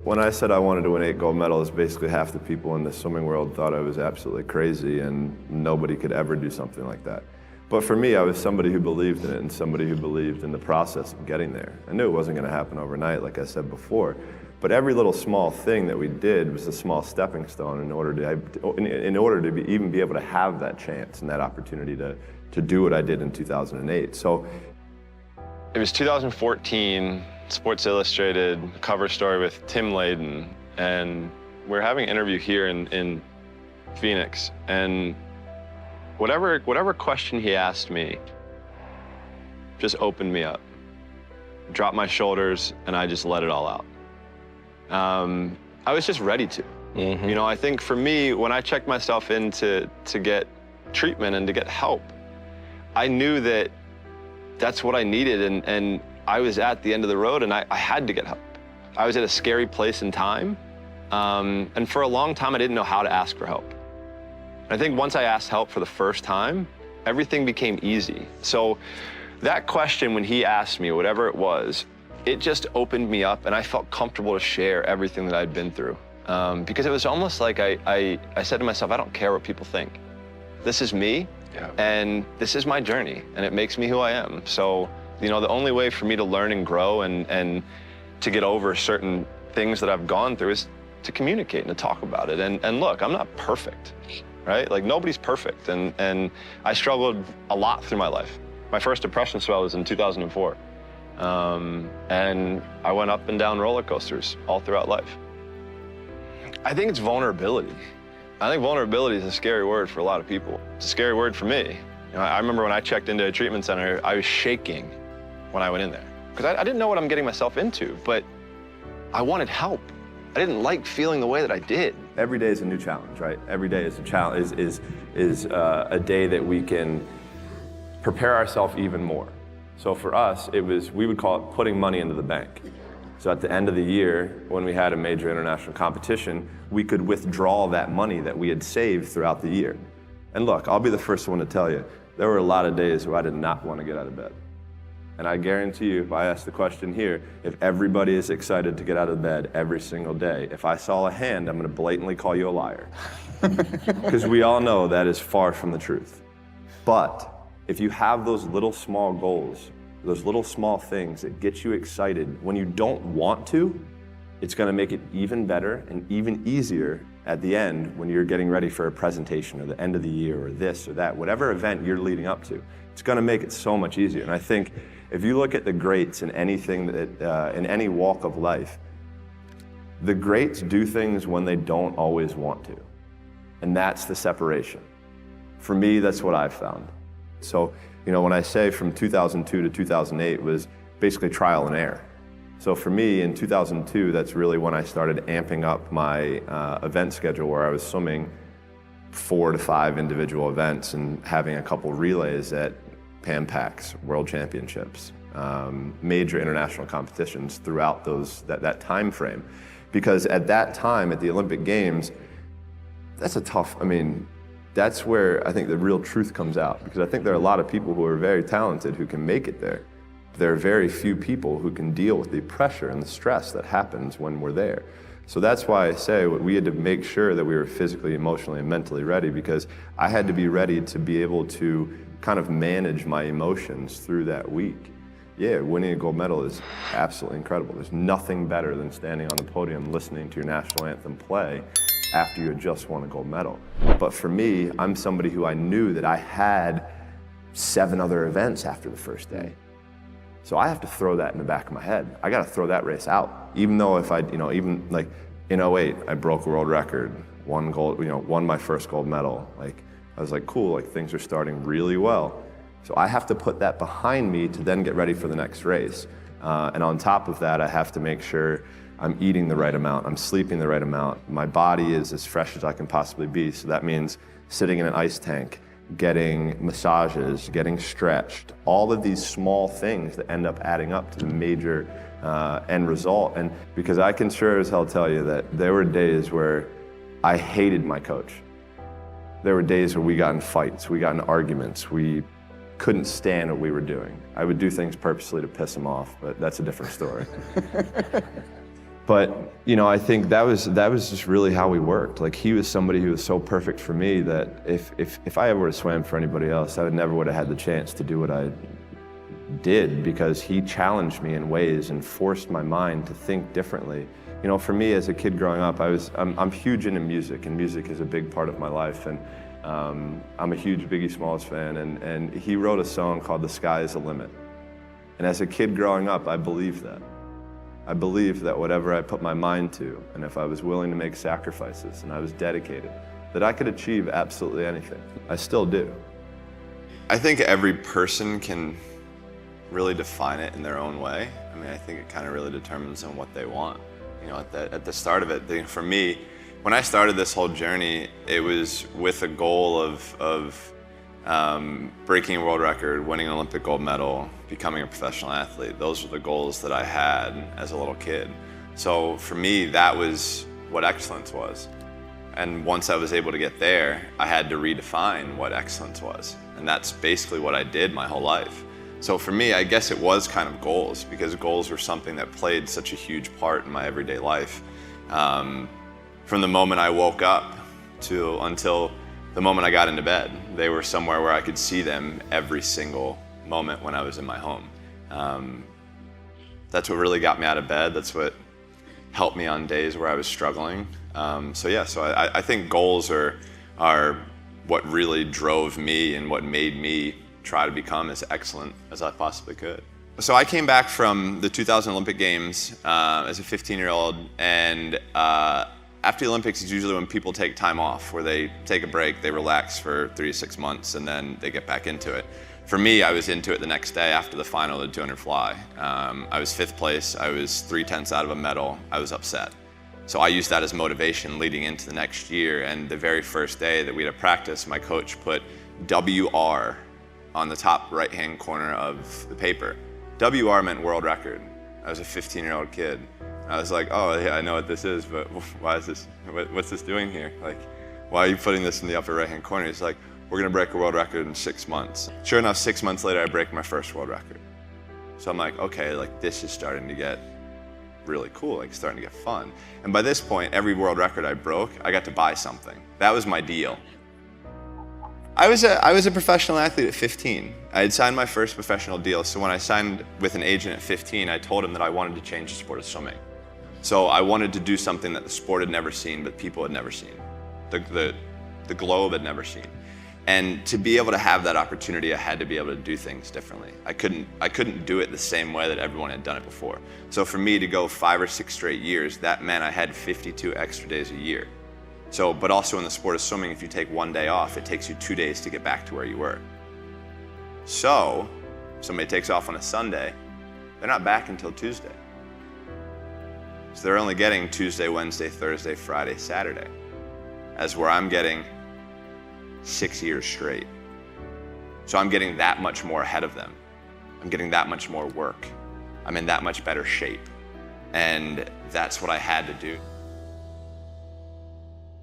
When I said I wanted to win 8 gold medals, basically half the people in the swimming world thought I was absolutely crazy and nobody could ever do something like that. But for me, I was somebody who believed in it and somebody who believed in the process of getting there. I knew it wasn't going to happen overnight, like I said before, but every little small thing that we did was a small stepping stone in order to even be able to have that chance and that opportunity to do what I did in 2008. So it was 2014, Sports Illustrated cover story with Tim Layden, and we're having an interview here in Phoenix, and whatever question he asked me just opened me up, dropped my shoulders, and I just let it all out. I was just ready to. You know, I think for me, when I checked myself in to get treatment and to get help, I knew that that's what I needed, and I was at the end of the road, and I had to get help. I was at a scary place in time, and for a long time, I didn't know how to ask for help. I think once I asked help for the first time, everything became easy. So that question, when he asked me, whatever it was, it just opened me up, and I felt comfortable to share everything that I'd been through. Because it was almost like I said to myself, I don't care what people think. This is me, and this is my journey, and it makes me who I am. So, you know, the only way for me to learn and grow and to get over certain things that I've gone through is to communicate and to talk about it. And look, I'm not perfect, right? Like, nobody's perfect, and I struggled a lot through my life. My first depression spell was in 2004. And I went up and down roller coasters all throughout life. I think it's vulnerability. I think vulnerability is a scary word for a lot of people. It's a scary word for me. You know, I remember when I checked into a treatment center, I was shaking when I went in there. Because I didn't know what I'm getting myself into, but I wanted help. I didn't like feeling the way that I did. Every day is a new challenge, right? Every day is a challenge, is a day that we can prepare ourselves even more. So for us, we would call it putting money into the bank. So at the end of the year, when we had a major international competition, we could withdraw that money that we had saved throughout the year. And look, I'll be the first one to tell you, there were a lot of days where I did not want to get out of bed. And I guarantee you, if I ask the question here, if everybody is excited to get out of bed every single day, if I saw a hand, I'm going to blatantly call you a liar. Because we all know that is far from the truth. But if you have those little small goals, those little small things that get you excited when you don't want to, it's going to make it even better and even easier at the end when you're getting ready for a presentation or the end of the year or this or that, whatever event you're leading up to. It's going to make it so much easier. And I think if you look at the greats in anything that, in any walk of life, the greats do things when they don't always want to. And that's the separation. For me, that's what I've found. So, you know, when I say from 2002 to 2008 was basically trial and error. So for me, in 2002, that's really when I started amping up my event schedule, where I was swimming 4 to 5 individual events and having a couple relays at Pan Pacs, World Championships, major international competitions throughout that time frame. Because at that time, at the Olympic Games, that's where I think the real truth comes out, because I think there are a lot of people who are very talented who can make it there. There are very few people who can deal with the pressure and the stress that happens when we're there. So that's why I say we had to make sure that we were physically, emotionally, and mentally ready, because I had to be ready to be able to kind of manage my emotions through that week. Yeah, winning a gold medal is absolutely incredible. There's nothing better than standing on the podium listening to your national anthem play after you had just won a gold medal. But for me, I'm somebody who I knew that I had 7 other events after the first day. So I have to throw that in the back of my head. I got to throw that race out. Even though if even like in 08, I broke a world record, won my first gold medal. Like, I was like, cool, like things are starting really well. So I have to put that behind me to then get ready for the next race. And on top of that, I have to make sure I'm eating the right amount, I'm sleeping the right amount, my body is as fresh as I can possibly be. So that means sitting in an ice tank, getting massages, getting stretched, all of these small things that end up adding up to the major end result. And because I can sure as hell tell you that there were days where I hated my coach. There were days where we got in fights, we got in arguments, we couldn't stand what we were doing. I would do things purposely to piss him off, but that's a different story. But I think that was just really how we worked. Like, he was somebody who was so perfect for me that if I ever would have swam for anybody else, I never would have had the chance to do what I did, because he challenged me in ways and forced my mind to think differently. For me as a kid growing up, I'm huge into music, and music is a big part of my life. And I'm a huge Biggie Smalls fan, and he wrote a song called "The Sky Is the Limit." And as a kid growing up, I believed that. I believed that whatever I put my mind to, and if I was willing to make sacrifices and I was dedicated, that I could achieve absolutely anything. I still do. I think every person can really define it in their own way. I mean, I think it kind of really determines on what they want. At the start of it, for me, when I started this whole journey, it was with a goal of breaking a world record, winning an Olympic gold medal, becoming a professional athlete. Those were the goals that I had as a little kid. So for me, that was what excellence was. And once I was able to get there, I had to redefine what excellence was. And that's basically what I did my whole life. So for me, I guess it was kind of goals, because goals were something that played such a huge part in my everyday life. From the moment I woke up until the moment I got into bed, they were somewhere where I could see them every single moment when I was in my home. That's what really got me out of bed. That's what helped me on days where I was struggling. So I think goals are what really drove me and what made me try to become as excellent as I possibly could. So I came back from the 2000 Olympic Games as a 15-year-old, and after the Olympics is usually when people take time off, where they take a break, they relax for 3 to 6 months, and then they get back into it. For me, I was into it the next day after the final of the 200 fly. I was 5th place, I was 3/10 out of a medal, I was upset. So I used that as motivation leading into the next year, and the very first day that we had a practice, my coach put WR on the top right-hand corner of the paper. WR meant world record. I was a 15-year-old kid. I was like, oh yeah, I know what this is, but why is this, what's this doing here? Like, why are you putting this in the upper right-hand corner? He's like, we're gonna break a world record in 6 months. Sure enough, 6 months later, I break my first world record. So I'm like, okay, like this is starting to get really cool, like starting to get fun. And by this point, every world record I broke, I got to buy something. That was my deal. I was a professional athlete at 15. I had signed my first professional deal, so when I signed with an agent at 15, I told him that I wanted to change the sport of swimming. So I wanted to do something that the sport had never seen, but people had never seen. The globe had never seen. And to be able to have that opportunity, I had to be able to do things differently. I couldn't do it the same way that everyone had done it before. So for me to go 5 or 6 straight years, that meant I had 52 extra days a year. So, but also in the sport of swimming, if you take 1 day off, it takes you 2 days to get back to where you were. So, somebody takes off on a Sunday, they're not back until Tuesday. So they're only getting Tuesday, Wednesday, Thursday, Friday, Saturday, as where I'm getting 6 years straight. So I'm getting that much more ahead of them. I'm getting that much more work. I'm in that much better shape. And that's what I had to do.